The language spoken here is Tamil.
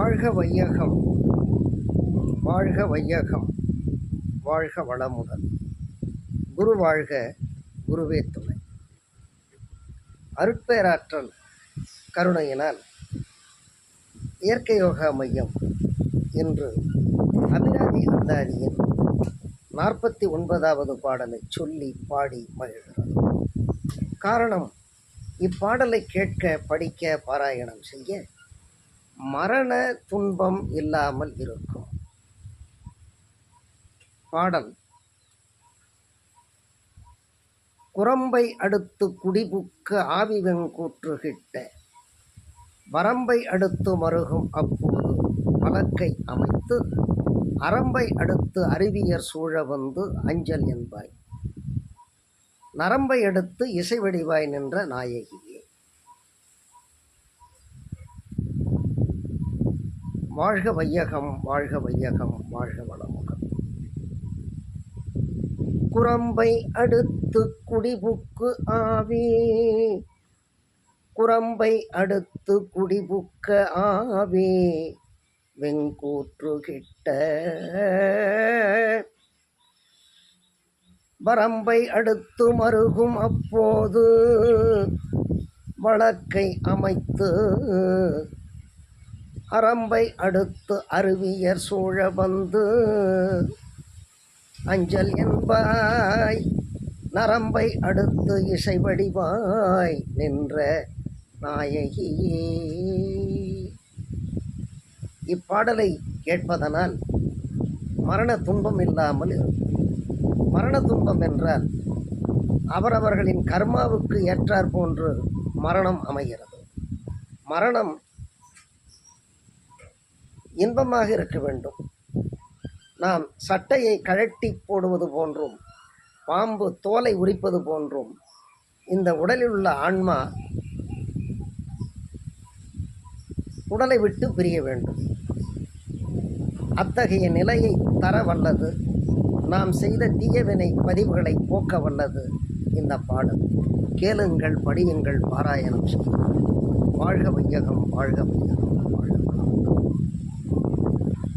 வாழ்க வையகம், வாழ்க வையகம், வாழ்க வளமுடன். குரு வாழ்க, குருவே துணை. அருட்பேராற்றல் கருணையினால் இயற்கை யோகா மையம் இன்று அபிராமி அந்தாதியின் 49வது பாடலை சொல்லி பாடி மகிழ்கிறது. காரணம், இப்பாடலை கேட்க, படிக்க, பாராயணம் செய்ய மரண துன்பம் இல்லாமல் இருக்கும். பாடல்: குரம்பை அடுத்து குடிபுக்க ஆவி வெங்கூற்றுகிட்ட, வரம்பை அடுத்து மருகும் அப்போது வழக்கை அமைத்து, அரம்பை அடுத்து அறிவியர் சூழ வந்து அஞ்சல் என்பாய், நரம்பை அடுத்து இசை வடிவாய் நின்ற நாயகியே. வாழ்க வையகம், வாழ்க வையகம், வாழ்க வளமுடன். குரம்பை அடுத்து குடிபுக்கு ஆவி, குரம்பை அடுத்து குடிபுக்க ஆவி வெங்கூற்றுகிட்ட, வரம்பை அடுத்து மருகும் அப்போது வழக்கை அமைத்து, அரம்பை அடுத்து அறிவியர் சூழ வந்து அஞ்சல் என்பாய், நரம்பை அடுத்து இசை வடிவாய் நின்ற நாயகியே. இப்பாடலை கேட்பதனால் மரண துன்பம் இல்லாமல் இருக்கும். மரண துன்பம் என்றால் அவரவர்களின் கர்மாவுக்கு ஏற்றாற் போன்று மரணம் அமைகிறது. மரணம் இன்பமாக இருக்க வேண்டும். நாம் சட்டையை கழட்டி போடுவது போன்றும், பாம்பு தோலை உரிப்பது போன்றும் இந்த உடலில் உள்ள ஆன்மா உடலை விட்டு பிரிய வேண்டும். அத்தகைய நிலையை தர வல்லது, நாம் செய்த தீயவினை பதிவுகளை போக்க வல்லது இந்த பாடல். கேளுங்கள், படியுங்கள், பாராயணம் செய்யுங்கள். வாழ்க வையகம், வாழ்க வையகம், வாழ்க.